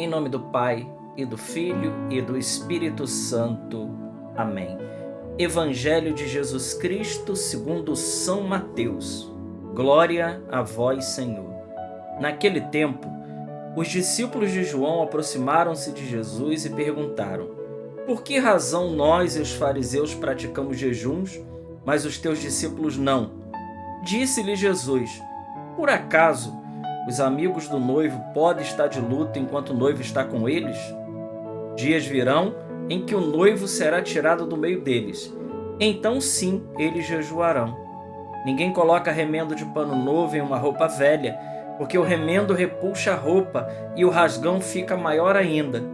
Em nome do Pai, e do Filho, e do Espírito Santo. Amém. Evangelho de Jesus Cristo segundo São Mateus. Glória a vós, Senhor. Naquele tempo, os discípulos de João aproximaram-se de Jesus e perguntaram: por que razão nós e os fariseus praticamos jejuns, mas os teus discípulos não? Disse-lhe Jesus: por acaso os amigos do noivo podem estar de luto enquanto o noivo está com eles? Dias virão em que o noivo será tirado do meio deles. Então sim, eles jejuarão. Ninguém coloca remendo de pano novo em uma roupa velha, porque o remendo repuxa a roupa e o rasgão fica maior ainda.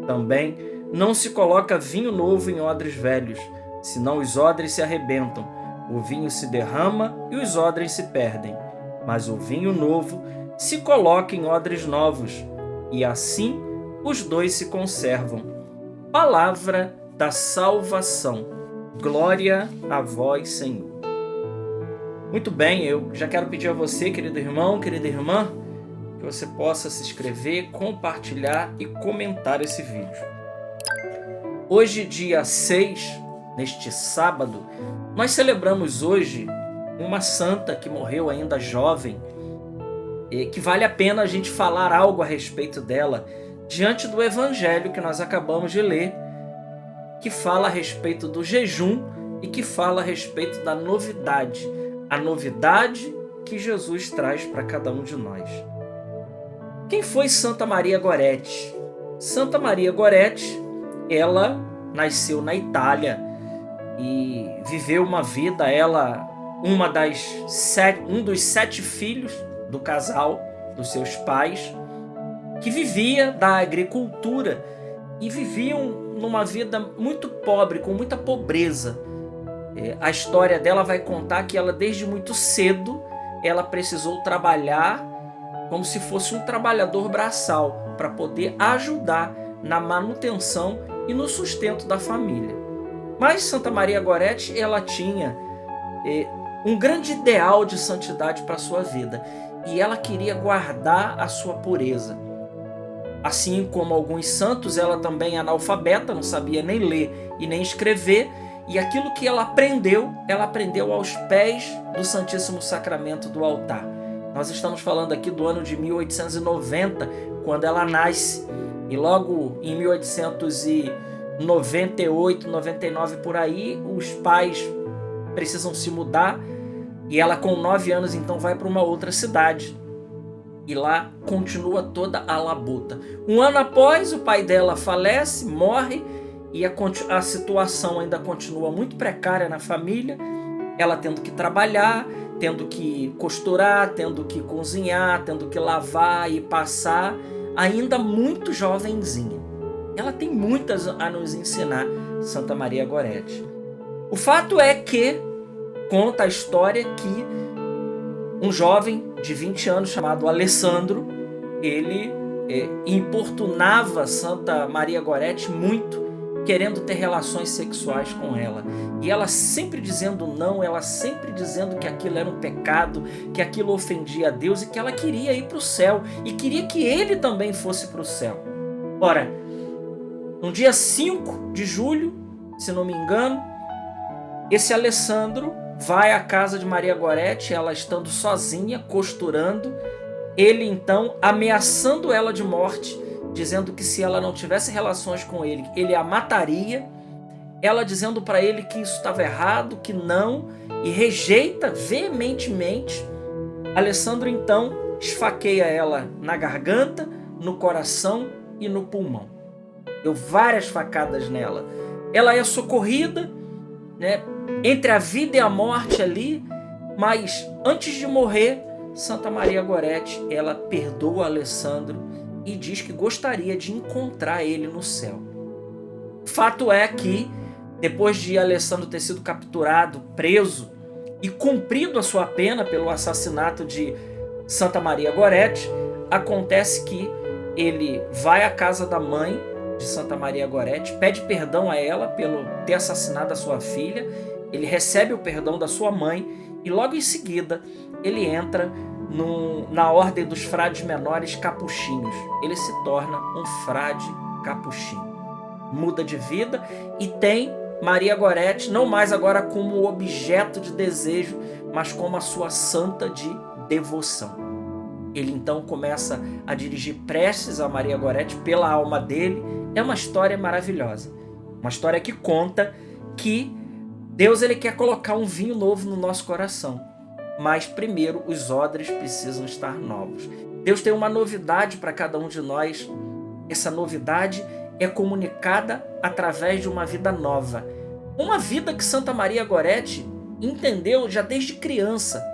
Também não se coloca vinho novo em odres velhos, senão os odres se arrebentam, o vinho se derrama e os odres se perdem. Mas o vinho novo se coloca em odres novos, e assim os dois se conservam. Palavra da salvação. Glória a vós, Senhor. Muito bem, eu já quero pedir a você, querido irmão, querida irmã, que você possa se inscrever, compartilhar e comentar esse vídeo. Hoje, dia 6, neste sábado, nós celebramos hoje uma santa que morreu ainda jovem, e que vale a pena a gente falar algo a respeito dela diante do evangelho que nós acabamos de ler, que fala a respeito do jejum e que fala a respeito da novidade, a novidade que Jesus traz para cada um de nós. Quem foi Santa Maria Goretti? Santa Maria Goretti, ela nasceu na Itália e viveu uma vida, um dos 7 filhos do casal, dos seus pais, que vivia da agricultura e viviam numa vida muito pobre, com muita pobreza. A história dela vai contar que ela, desde muito cedo, ela precisou trabalhar como se fosse um trabalhador braçal para poder ajudar na manutenção e no sustento da família. Mas Santa Maria Goretti, ela tinha um grande ideal de santidade para a sua vida, e ela queria guardar a sua pureza. Assim como alguns santos, ela também é analfabeta, não sabia nem ler e nem escrever, e aquilo que ela aprendeu aos pés do Santíssimo Sacramento do altar. Nós estamos falando aqui do ano de 1890, quando ela nasce, e logo em 1898, 99 por aí, os pais precisam se mudar, e ela com 9 anos então vai para uma outra cidade. E lá continua toda a labuta. Um ano após, o pai dela falece, morre, e a situação ainda continua muito precária na família. Ela tendo que trabalhar, tendo que costurar, tendo que cozinhar, tendo que lavar e passar, ainda muito jovenzinha. Ela tem muitas a nos ensinar, Santa Maria Goretti. O fato é que conta a história que um jovem de 20 anos chamado Alessandro, ele importunava Santa Maria Goretti muito, querendo ter relações sexuais com ela. E ela sempre dizendo não, ela sempre dizendo que aquilo era um pecado, que aquilo ofendia a Deus e que ela queria ir para o céu e queria que ele também fosse para o céu. Ora, no dia 5 de julho, se não me engano, esse Alessandro vai à casa de Maria Goretti, ela estando sozinha, costurando, ele então ameaçando ela de morte, dizendo que se ela não tivesse relações com ele, ele a mataria, ela dizendo para ele que isso estava errado, que não, e rejeita veementemente. Alessandro então esfaqueia ela na garganta, no coração e no pulmão. Deu várias facadas nela. Ela é socorrida, entre a vida e a morte ali, mas antes de morrer, Santa Maria Goretti, ela perdoa Alessandro e diz que gostaria de encontrar ele no céu. Fato é que, depois de Alessandro ter sido capturado, preso e cumprido a sua pena pelo assassinato de Santa Maria Goretti, acontece que ele vai à casa da mãe de Santa Maria Goretti, pede perdão a ela pelo ter assassinado a sua filha, ele recebe o perdão da sua mãe e logo em seguida ele entra na ordem dos frades menores capuchinhos. Ele se torna um frade capuchinho. Muda de vida e tem Maria Goretti não mais agora como objeto de desejo, mas como a sua santa de devoção. Ele então começa a dirigir preces a Maria Goretti pela alma dele. É uma história maravilhosa. Uma história que conta que Deus ele quer colocar um vinho novo no nosso coração. Mas primeiro os odres precisam estar novos. Deus tem uma novidade para cada um de nós. Essa novidade é comunicada através de uma vida nova. Uma vida que Santa Maria Goretti entendeu já desde criança.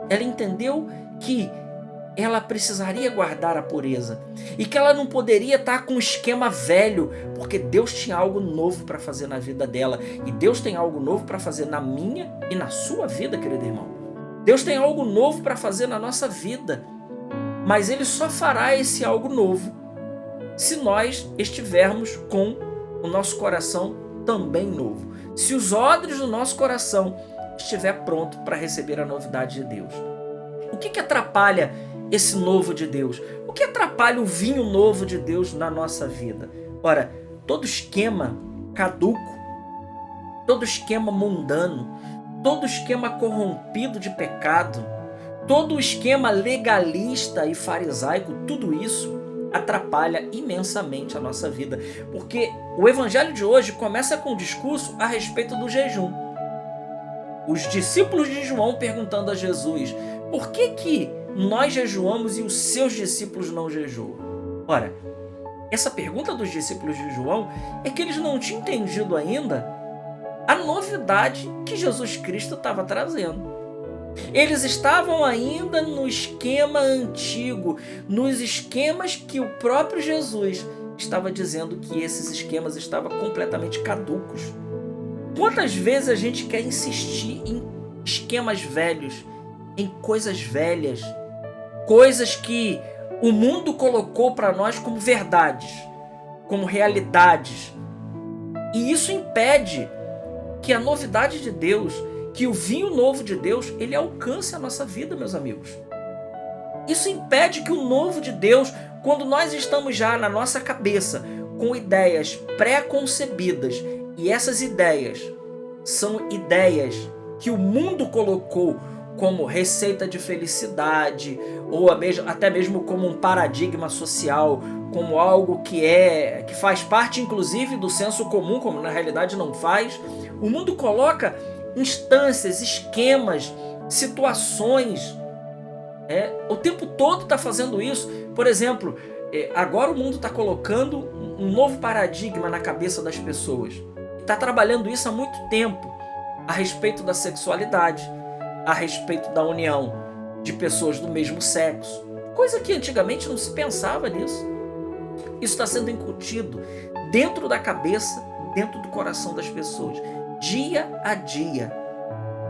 Ela entendeu que ela precisaria guardar a pureza e que ela não poderia estar com um esquema velho, porque Deus tinha algo novo para fazer na vida dela e Deus tem algo novo para fazer na minha e na sua vida, querido irmão. Deus tem algo novo para fazer na nossa vida, mas Ele só fará esse algo novo se nós estivermos com o nosso coração também novo, se os odres do nosso coração estiver pronto para receber a novidade de Deus. O que atrapalha esse novo de Deus? O que atrapalha o vinho novo de Deus na nossa vida? Ora, todo esquema caduco, todo esquema mundano, todo esquema corrompido de pecado, todo esquema legalista e farisaico, tudo isso atrapalha imensamente a nossa vida. Porque o evangelho de hoje começa com um discurso a respeito do jejum. Os discípulos de João perguntando a Jesus: por que nós jejuamos e os seus discípulos não jejuam? Ora, essa pergunta dos discípulos de João é que eles não tinham entendido ainda a novidade que Jesus Cristo estava trazendo. Eles estavam ainda no esquema antigo, nos esquemas que o próprio Jesus estava dizendo que esses esquemas estavam completamente caducos. Quantas vezes a gente quer insistir em esquemas velhos, em coisas velhas, coisas que o mundo colocou para nós como verdades, como realidades. E isso impede que a novidade de Deus, que o vinho novo de Deus, ele alcance a nossa vida, meus amigos. Isso impede que o novo de Deus, quando nós estamos já na nossa cabeça com ideias pré-concebidas, e essas ideias são ideias que o mundo colocou como receita de felicidade, ou até mesmo como um paradigma social, como algo que faz parte inclusive do senso comum, como na realidade não faz. O mundo coloca instâncias, esquemas, situações, o tempo todo está fazendo isso. Por exemplo, agora o mundo está colocando um novo paradigma na cabeça das pessoas. Está trabalhando isso há muito tempo, a respeito da sexualidade, a respeito da união de pessoas do mesmo sexo, coisa que antigamente não se pensava nisso. Isso está sendo incutido dentro da cabeça, dentro do coração das pessoas, dia a dia.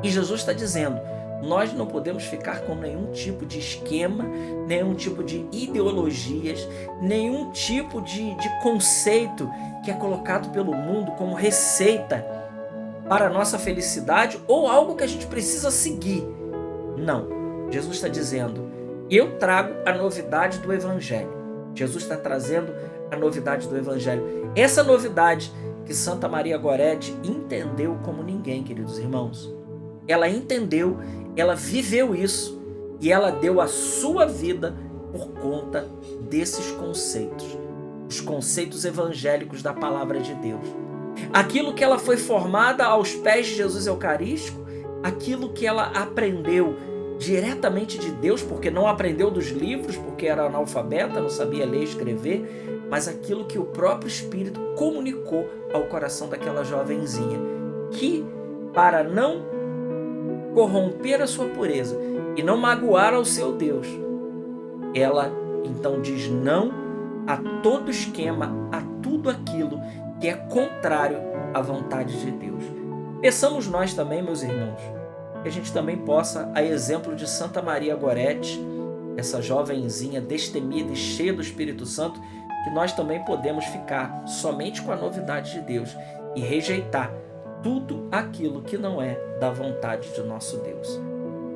E Jesus está dizendo: nós não podemos ficar com nenhum tipo de esquema, nenhum tipo de ideologias, nenhum tipo de conceito que é colocado pelo mundo como receita para a nossa felicidade ou algo que a gente precisa seguir. Não. Jesus está dizendo: eu trago a novidade do Evangelho. Jesus está trazendo a novidade do Evangelho. Essa novidade que Santa Maria Goretti entendeu como ninguém, queridos irmãos. Ela entendeu, ela viveu isso e ela deu a sua vida por conta desses conceitos. Os conceitos evangélicos da palavra de Deus. Aquilo que ela foi formada aos pés de Jesus Eucarístico, aquilo que ela aprendeu diretamente de Deus, porque não aprendeu dos livros, porque era analfabeta, não sabia ler e escrever, mas aquilo que o próprio Espírito comunicou ao coração daquela jovenzinha, que para não corromper a sua pureza e não magoar ao seu Deus, ela então diz não a todo esquema, a tudo aquilo que é contrário à vontade de Deus. Peçamos nós também, meus irmãos, que a gente também possa, a exemplo de Santa Maria Goretti, essa jovenzinha destemida e cheia do Espírito Santo, que nós também podemos ficar somente com a novidade de Deus e rejeitar tudo aquilo que não é da vontade de nosso Deus.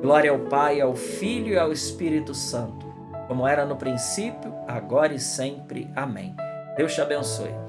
Glória ao Pai, ao Filho e ao Espírito Santo, como era no princípio, agora e sempre. Amém. Deus te abençoe.